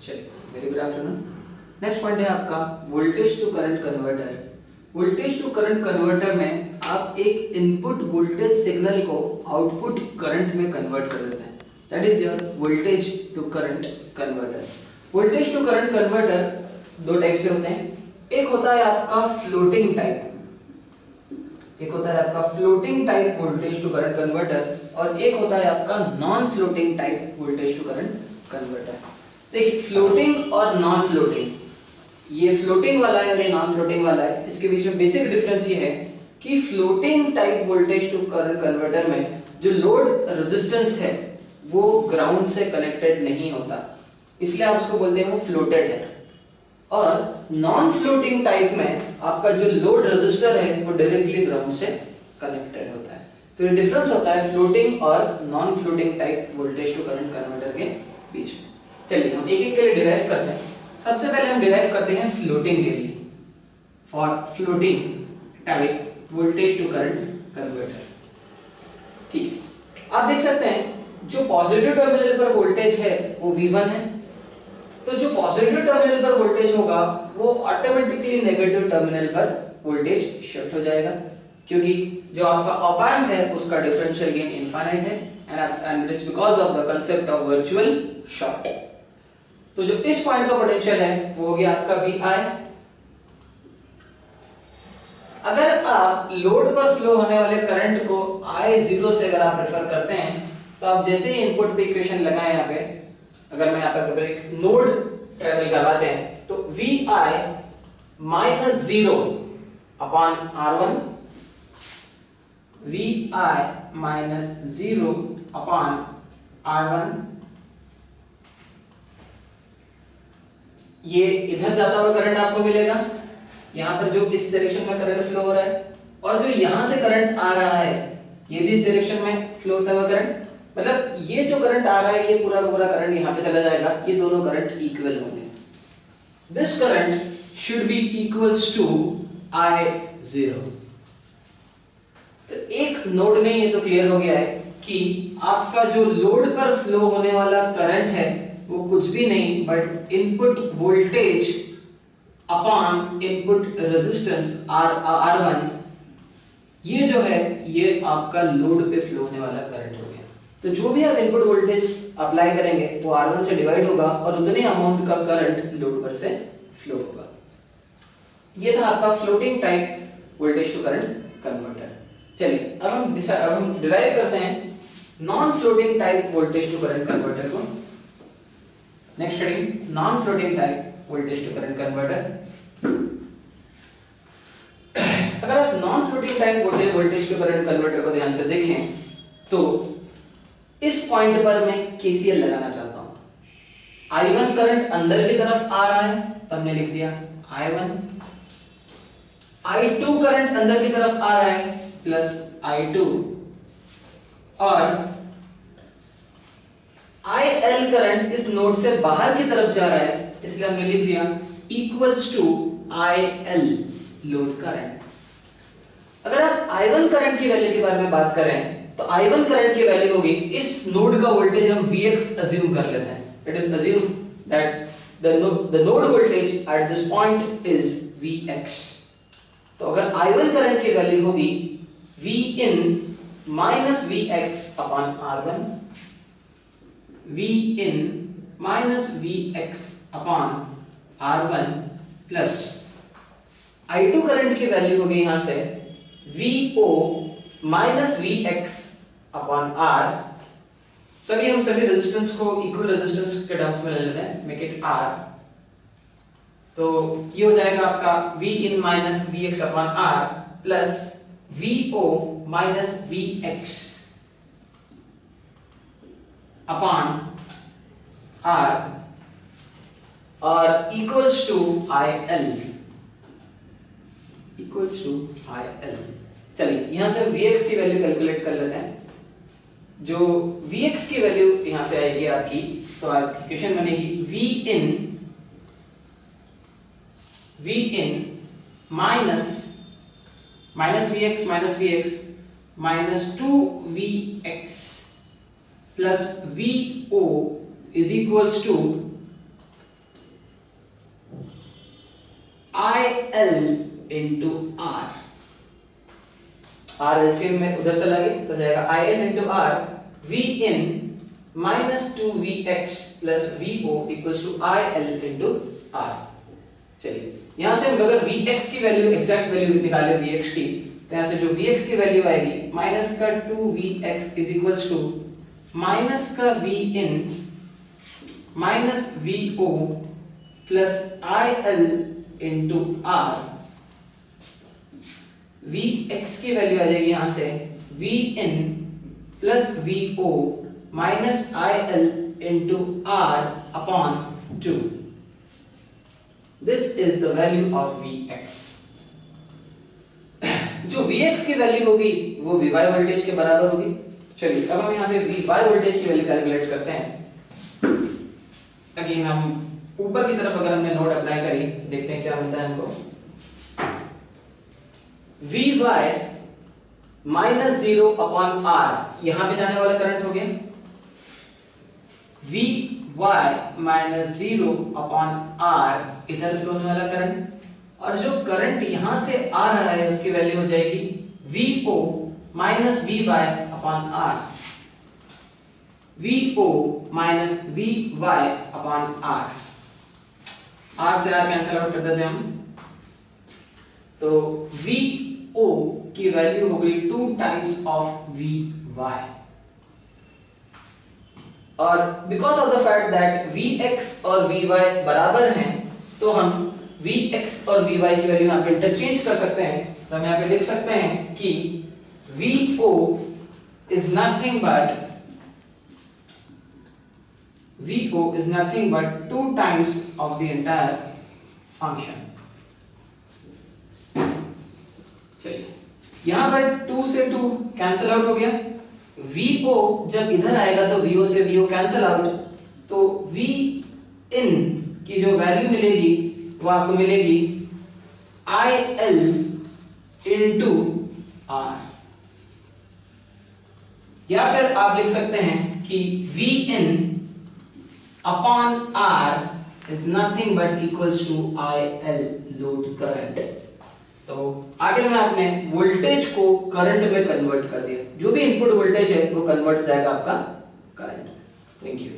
चलिए, very good afternoon. Next point है आपका voltage to current converter. Voltage to current converter में आप एक इनपुट वोल्टेज सिग्नल को आउटपुट करंट में कन्वर्ट कर देते हैं। That is your voltage to current converter. Voltage to current converter दो टाइप से होते हैं। एक होता है आपका फ्लोटिंग टाइप, एक होता है आपका floating type voltage to current converter, और एक होता है आपका non floating type voltage to current converter. देखिए, फ्लोटिंग और नॉन फ्लोटिंग, ये फ्लोटिंग वाला है और ये नॉन फ्लोटिंग वाला है। इसके बीच में बेसिक डिफरेंस ये है कि floating type voltage to current converter में जो लोड रेजिस्टेंस है वो ग्राउंड से कनेक्टेड नहीं होता, इसलिए आप उसको बोलते हैं वो फ्लोटेड है। और नॉन फ्लोटिंग टाइप में आपका जो लोड रेजिस्टर है वो डायरेक्टली ग्राउंड से कनेक्टेड होता है। तो ये डिफरेंस होता है फ्लोटिंग और non floating type voltage to current converter के बीच में। चलिए हम एक एक के लिए डिराइव करते हैं। सबसे पहले हम डिराइव करते हैं फ्लोटिंग के लिए, for floating type voltage to current converter. ठीक है, आप देख सकते हैं जो पॉजिटिव टर्मिनल पर वोल्टेज है वो V1 है, तो जो पॉजिटिव टर्मिनल पर वोल्टेज होगा वो ऑटोमेटिकली नेगेटिव टर्मिनल पर वोल्टेज शिफ्ट हो जाएगा, क्योंकि जो आपका ऑप एम्प है उसका डिफरेंशियल गेन इनफाइनाइट है and it is because of the concept of virtual short. तो जो इस पॉइंट का पोटेंशियल है वो हो गया आपका VI। अगर आप लोड पर फ्लो होने वाले करंट को I0 से अगर आप रेफर करते हैं तो आप जैसे ही इनपुट पे इक्वेशन लगाएं यहाँ पे, अगर मैं यहाँ पर एक नोड ट्रेवल करवाते हैं तो VI minus 0 upon R1, VI minus 0 upon R1, ये इधर जाता हुआ करंट आपको मिलेगा, यहाँ पर जो इस डायरेक्शन में करंट फ्लो हो रहा है, और जो यहाँ से करंट आ रहा है ये भी इस डायरेक्शन में फ्लो होता हुआ करंट, मतलब ये जो करंट आ रहा है ये पूरा का पूरा करंट यहाँ पे चला जाएगा, ये दोनों करंट इक्वल होंगे। This current should be equals to I0। तो एक नोड में ये तो क्लियर हो गया है कि आपका जो लोड पर फ्लो होने वाला करंट है वो कुछ भी नहीं but input voltage upon input resistance R1, ये जो है ये आपका लोड पे फ्लो होने वाला करंट हो गया। तो जो भी आप इनपुट वोल्टेज अप्लाई करेंगे वो R1 से डिवाइड होगा और उतने अमाउंट का करंट लोड पर से फ्लो होगा। ये था आपका floating type voltage to current converter. चलिए अब हम डिराइव करते हैं non floating type voltage to current converter को। Next study non floating type voltage to current converter. अगर आप non floating type voltage to current converter को ध्यान से देखें तो इस पॉइंट पर मैं KCL लगाना चाहता हूं। I1 करंट अंदर की तरफ आ रहा है तो हमने लिख दिया I1, I2 करंट अंदर की तरफ आ रहा है प्लस I2, और IL करंट इस नोड से बाहर की तरफ जा रहा है इसलिए हमने लिख दिया equals to IL load current. अगर आप I1 करंट की वैल्यू के बारे में बात करें तो I1 करंट की वैल्यू होगी, इस नोड का वोल्टेज हम Vx अज्यूम कर लेते हैं। It is assume that the node voltage at this point is Vx। तो अगर I1 करंट की वैल्यू होगी Vin minus Vx upon R1, Vin minus Vx upon R1 plus I2 current की value होगी यहां से Vo minus Vx upon R। हम सभी रेजिस्टेंस को इक्वल रेजिस्टेंस के टर्म्स में ले लेते हैं, मेक इट R। तो ये हो जाएगा आपका Vin minus Vx upon R plus Vo minus Vx upon R और equals to IL, equals to IL। चलिए यहां से Vx की वैल्यू कैलकुलेट कर लेते हैं। जो Vx की वैल्यू यहां से आएगी आपकी, तो आपकी इक्वेशन बनेगी Vin minus Vx minus 2Vx plus Vo is equals to L into R, R LCM में उधर चला गया तो जाएगा I L into R V in minus 2vx plus vo equals to I L into R. चलिए यहां से हम अगर vx की वैल्यू एग्जैक्ट वैल्यू निकाले vx की, तो यहां से जो vx की वैल्यू आएगी माइनस का 2vx is equals to minus का v in minus vo plus I L into R. vx की वैल्यू आ जाएगी यहां से v in plus vo minus I L into R upon 2। This is the value of vx। जो vx की value होगी वो vy वोल्टेज के बराबर होगी। चलिए अब हम यहाँ पे vy वोल्टेज की वैल्यू कैलकुलेट करते हैं। अगेन हम ऊपर की तरफ अगर हमने नोड अप्लाई करी, देखते हैं क्या मिलता है हमको। vy माइनस 0 अपॉन r, यहां पे जाने वाला करंट हो गया vy माइनस 0 अपॉन r, इधर फ्लो होने वाला करंट, और जो करंट यहां से आ रहा है उसकी वैल्यू हो जाएगी vo minus vy upon r, vo minus vy upon r, r से r कैंसिल आउट कर देते हैं हम, तो vo की वैल्यू हो गई 2 टाइम्स ऑफ vy। और because of the fact that vx और vy बराबर हैं, तो हम vx और vy की वैल्यू यहाँ पे इंटरचेंज कर सकते हैं। तो हम यहाँ पे लिख सकते हैं कि vo is nothing but 2 times of the entire function। चलिए यहां पर 2 से 2 कैंसिल आउट हो गया, vo जब इधर आएगा तो vo से vo कैंसिल आउट, तो v in की जो वैल्यू मिलेगी वो आपको मिलेगी i l इंटू r, या फिर आप लिख सकते हैं कि v in upon r is nothing but equals to i l load current. तो आगे में आपने वोल्टेज को करंट में कन्वर्ट कर दिया, जो भी इनपुट वोल्टेज है वो कन्वर्ट हो जाएगा आपका करंट। Thank you.